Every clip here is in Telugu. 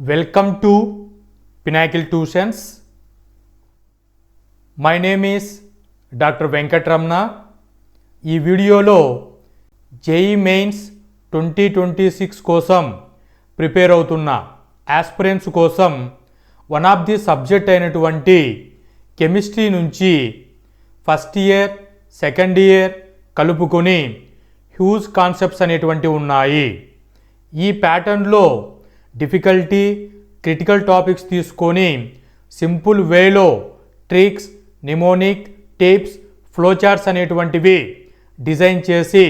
Welcome to Pinnacle Tuitions. My name is Dr. Venkatramana. ఈ వీడియోలో జేఈ మెయిన్స్ 2026 కోసం ప్రిపేర్ అవుతున్న ఆస్పిరెంట్స్ కోసం వన్ ఆఫ్ ది సబ్జెక్ట్ అయినటువంటి కెమిస్ట్రీ నుంచి ఫస్ట్ ఇయర్ సెకండ్ ఇయర్ కలుపుకొని హ్యూజ్ కాన్సెప్ట్స్ అనేటువంటివి ఉన్నాయి. ఈ ప్యాటర్న్లో డిఫికల్టీ క్రిటికల్ టాపిక్స్ తీసుకొని సింపుల్ వేలో ట్రిక్స్ నిమోనిక్ టిప్స్ ఫ్లోచార్ట్స్ అనేటువంటివి డిజైన్ చేసి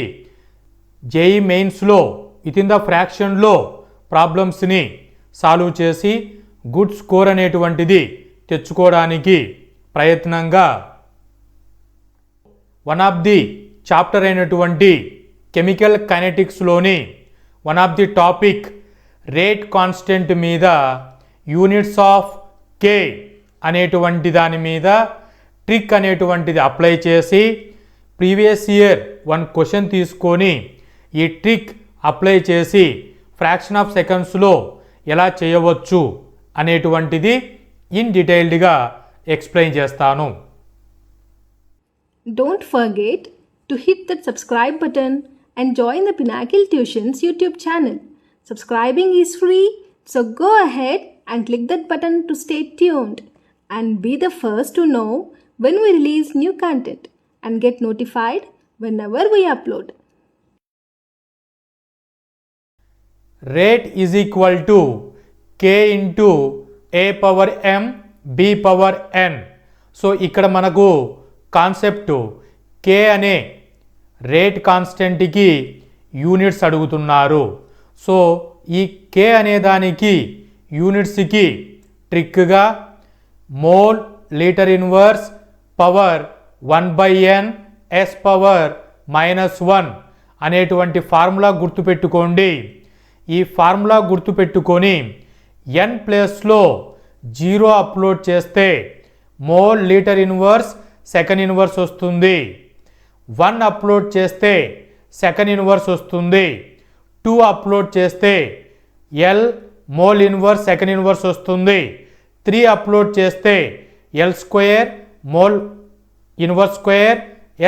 జేఈ మెయిన్స్లో వితిన్ ద ఫ్రాక్షన్లో ప్రాబ్లమ్స్ని సాల్వ్ చేసి గుడ్ స్కోర్ అనేటువంటిది తెచ్చుకోవడానికి ప్రయత్నంగా వన్ ఆఫ్ ది చాప్టర్ అయినటువంటి కెమికల్ కైనెటిక్స్లోని one of the topic rate constant మీద యూనిట్స్ ఆఫ్ కే అనేటువంటి దాని మీద ట్రిక్ అనేటువంటిది అప్లై చేసి ప్రీవియస్ ఇయర్ వన్ క్వశ్చన్ తీసుకొని ఈ ట్రిక్ అప్లై చేసి ఫ్రాక్షన్ ఆఫ్ సెకండ్స్లో ఎలా చేయవచ్చు అనేటువంటిది ఇన్ డీటెయిల్డ్గా ఎక్స్ప్లెయిన్ చేస్తాను. Don't forget to hit that subscribe button and join the Pinnacle Tuitions YouTube channel. Subscribing is free, so go ahead and click that button to stay tuned and be the first to know when we release new content and get notified whenever we upload. Rate is equal to k into a power m b power n. So ఇక్కడ మనకు కాన్సెప్ట్ కే అనే రేట్ కాన్స్టెంట్కి యూనిట్స్ అడుగుతున్నారు. సో ఈ కే అనే దానికి యూనిట్స్కి ట్రిక్గా mole litre inverse power 1/n s power -1 అనేటువంటి ఫార్ములా గుర్తుపెట్టుకోండి. ఈ ఫార్ములా గుర్తుపెట్టుకొని n ప్లేస్లో 0 అప్లోడ్ చేస్తే mole litre inverse second inverse వస్తుంది. 1 అప్లోడ్ చేస్తే సెకండ్ ఇన్వర్స్ వస్తుంది. 2 అప్లోడ్ చేస్తే L mole inverse second inverse వస్తుంది. 3 అప్లోడ్ చేస్తే L square mole inverse square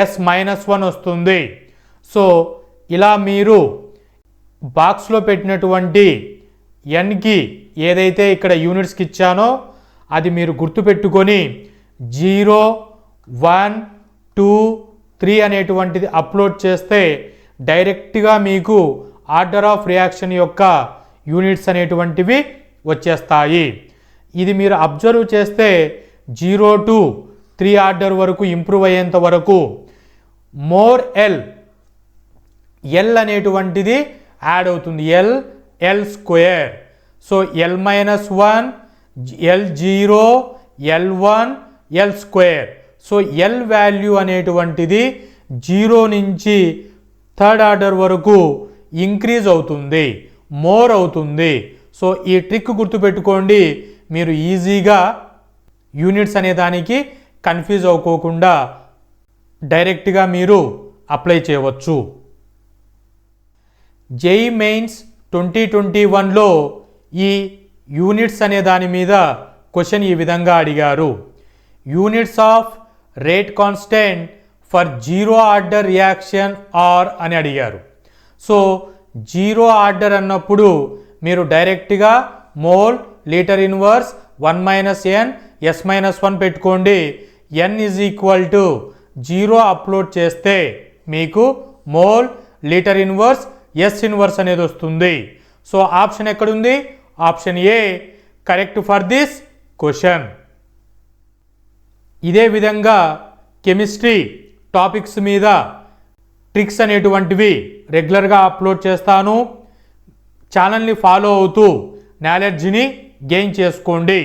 s-1 వస్తుంది. సో ఇలా మీరు బాక్స్లో పెట్టినటువంటి ఎన్కి ఏదైతే ఇక్కడ యూనిట్స్కి ఇచ్చానో అది మీరు గుర్తుపెట్టుకొని 0 1 2 3 అనేటువంటిది అప్లోడ్ చేస్తే డైరెక్ట్గా మీకు ఆర్డర్ ఆఫ్ రియాక్షన్ యొక్క యూనిట్స్ అనేటువంటివి వచ్చేస్తాయి. ఇది మీరు అబ్జర్వ్ చేస్తే 0 to 3 ఆర్డర్ వరకు ఇంప్రూవ్ అయ్యేంత వరకు మోర్ ఎల్ అనేటువంటిది యాడ్ అవుతుంది. L square. So l-1 l0 l1 L square. So L value అనేటువంటిది 0 నుంచి థర్డ్ ఆర్డర్ వరకు ఇంక్రీజ్ అవుతుంది, మోర్ అవుతుంది. సో ఈ ట్రిక్ గుర్తుపెట్టుకోండి. మీరు ఈజీగా యూనిట్స్ అనే దానికి కన్ఫ్యూజ్ అవ్వకోకుండా డైరెక్ట్గా మీరు అప్లై చేయవచ్చు. జేఈ మెయిన్స్ 2021లో ఈ యూనిట్స్ అనే దాని మీద క్వశ్చన్ ఈ విధంగా అడిగారు. Units of rate constant for 0 order reaction are అని అడిగారు. సో 0 ఆర్డర్ అన్నప్పుడు మీరు డైరెక్ట్గా mole litre inverse 1 - n s-1 పెట్టుకోండి. n is equal to 0 upload చేస్తే మీకు mole litre inverse s inverse అనేది వస్తుంది. సో ఆప్షన్ ఎక్కడుంది? Option A correct for this question. ఇదే విధంగా కెమిస్ట్రీ టాపిక్స్ మీద ట్రిక్స్ అనేటువంటివి రెగ్యులర్గా అప్లోడ్ చేస్తాను. ఛానల్ని ఫాలో అవుతూ నాలెడ్జ్ని గెయిన్ చేసుకోండి.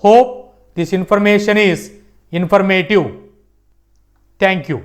Hope this information is informative. Thank you.